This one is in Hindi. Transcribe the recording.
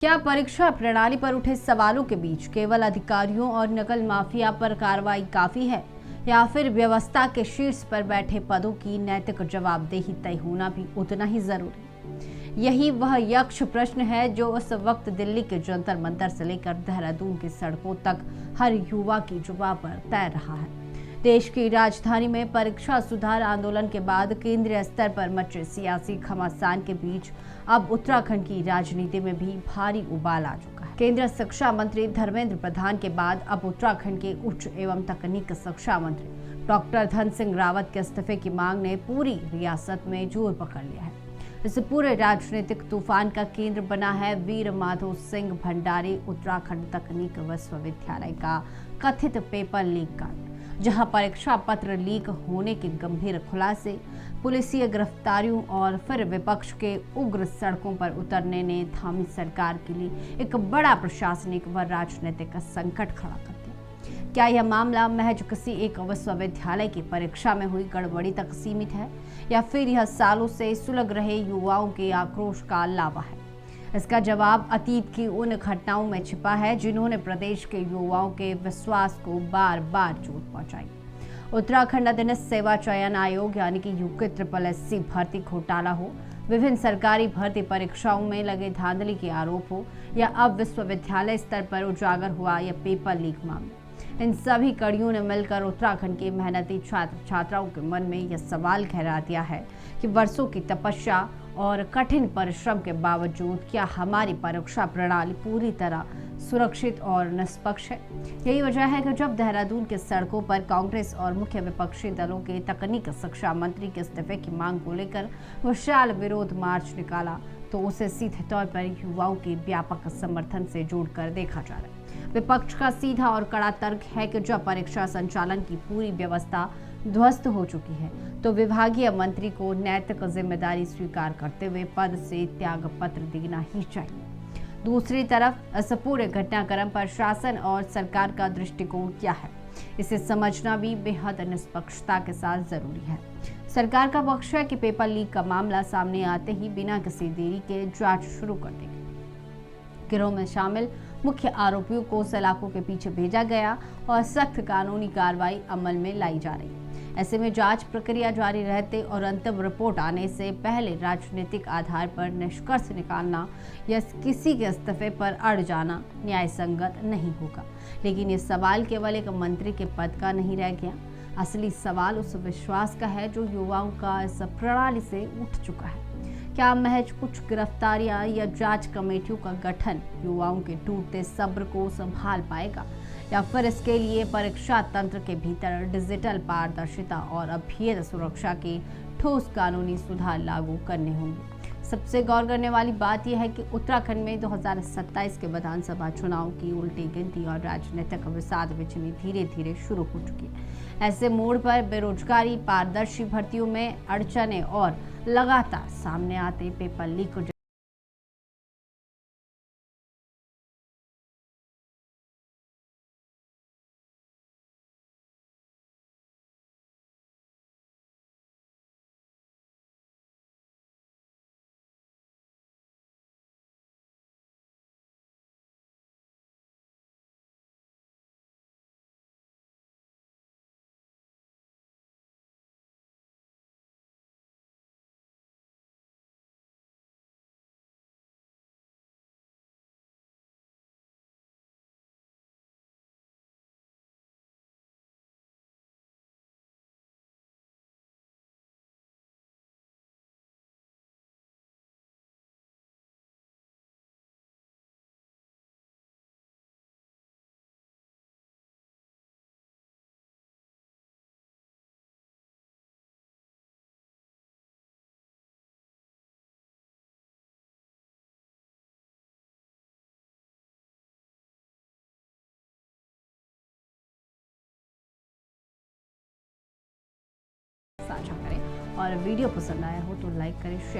क्या परीक्षा प्रणाली पर उठे सवालों के बीच केवल अधिकारियों और नकल माफिया पर कार्रवाई काफी है, या फिर व्यवस्था के शीर्ष पर बैठे पदों की नैतिक जवाबदेही तय होना भी उतना ही जरूरी? यही वह यक्ष प्रश्न है जो उस वक्त दिल्ली के जंतर मंतर से लेकर देहरादून की सड़कों तक हर युवा की जुबान पर तैर रहा है। देश की राजधानी में परीक्षा सुधार आंदोलन के बाद केंद्रीय स्तर पर मचे सियासी घमासान के बीच अब उत्तराखंड की राजनीति में भी भारी उबाल आ चुका है। केंद्रीय शिक्षा मंत्री धर्मेंद्र प्रधान के बाद अब उत्तराखंड के उच्च एवं तकनीक शिक्षा मंत्री डॉक्टर धन सिंह रावत के इस्तीफे की मांग ने पूरी रियासत में जोर पकड़ लिया है। इस पूरे राजनीतिक तूफान का केंद्र बना है वीर माधो सिंह भंडारी उत्तराखंड तकनीक विश्वविद्यालय का कथित पेपर लीक कांड, जहां परीक्षा पत्र लीक होने के गंभीर खुलासे, पुलिसिय गिरफ्तारियों और फिर विपक्ष के उग्र सड़कों पर उतरने ने थामी सरकार के लिए एक बड़ा प्रशासनिक व राजनीतिक संकट खड़ा कर दिया। क्या यह मामला महज किसी एक विश्वविद्यालय की परीक्षा में हुई गड़बड़ी तक सीमित है, या फिर यह सालों से सुलग रहे युवाओं के आक्रोश का लावा है? इसका जवाब अतीत की उन घटनाओं में छिपा है जिन्होंने प्रदेश के युवाओं के विश्वास को बार बार चोट पहुंचाई। उत्तराखंड अधीनस्थ सेवा चयन आयोग यानी कि यूके SSSC भर्ती घोटाला हो, विभिन्न सरकारी भर्ती परीक्षाओं में लगे धांधली के आरोप हो, या अब विश्वविद्यालय स्तर पर उजागर हुआ यह पेपर लीक मामला, इन सभी कड़ियों ने मिलकर उत्तराखंड के मेहनती छात्र छात्राओं के मन में यह सवाल गहरा दिया है कि वर्षों की तपस्या और कठिन परिश्रम के बावजूद क्या हमारी परीक्षा प्रणाली पूरी तरह सुरक्षित और निष्पक्ष है? यही वजह है कि जब देहरादून के सड़कों पर कांग्रेस और मुख्य विपक्षी दलों के तकनीक शिक्षा मंत्री के इस्तीफे की मांग को लेकर विशाल विरोध मार्च निकाला, तो उसे सीधे तौर पर युवाओं के व्यापक समर्थन से जोड़कर देखा जा रहा है। विपक्ष का सीधा और कड़ा तर्क है कि जब परीक्षा संचालन की पूरी व्यवस्था ध्वस्त हो चुकी है, तो विभागीय मंत्री को नैतिक जिम्मेदारी स्वीकार करते हुए पद से त्याग पत्र देना ही चाहिए। दूसरी तरफ इस पूरे घटनाक्रम पर शासन और सरकार का दृष्टिकोण क्या है, इसे समझना भी बेहद निष्पक्षता के साथ जरूरी है। सरकार का पक्ष है कि पेपर लीक का मामला सामने आते ही बिना किसी देरी के जांच शुरू कर देगी। गिरोह में शामिल मुख्य आरोपियों को सलाखों के पीछे भेजा गया और सख्त कानूनी कार्रवाई अमल में लाई जा रही है। ऐसे में जांच प्रक्रिया जारी रहते और अंतिम रिपोर्ट आने से पहले राजनीतिक आधार पर निष्कर्ष निकालना या किसी के इस्तीफे पर अड़ जाना न्याय संगत नहीं होगा। लेकिन ये सवाल केवल एक मंत्री के पद का नहीं रह गया। असली सवाल उस विश्वास का है जो युवाओं का इस प्रणाली से उठ चुका है। क्या महज कुछ गिरफ्तारियां या जांच कमेटियों का गठन युवाओं के टूटते सब्र को संभाल पाएगा, या फिर इसके लिए परीक्षा तंत्र के भीतर डिजिटल पारदर्शिता और अभेद्य सुरक्षा के ठोस कानूनी सुधार लागू करने होंगे? सबसे गौर करने वाली बात यह है कि उत्तराखंड में 2027 के विधानसभा चुनाव की उल्टी गिनती और राजनीतिक विषाद बिछनी धीरे धीरे शुरू हो चुकी है। ऐसे मोड़ पर बेरोजगारी, पारदर्शी भर्तियों में अड़चने और लगातार सामने आते पेपर लीक को साझा करें, और वीडियो पसंद आया हो तो लाइक करें, शेयर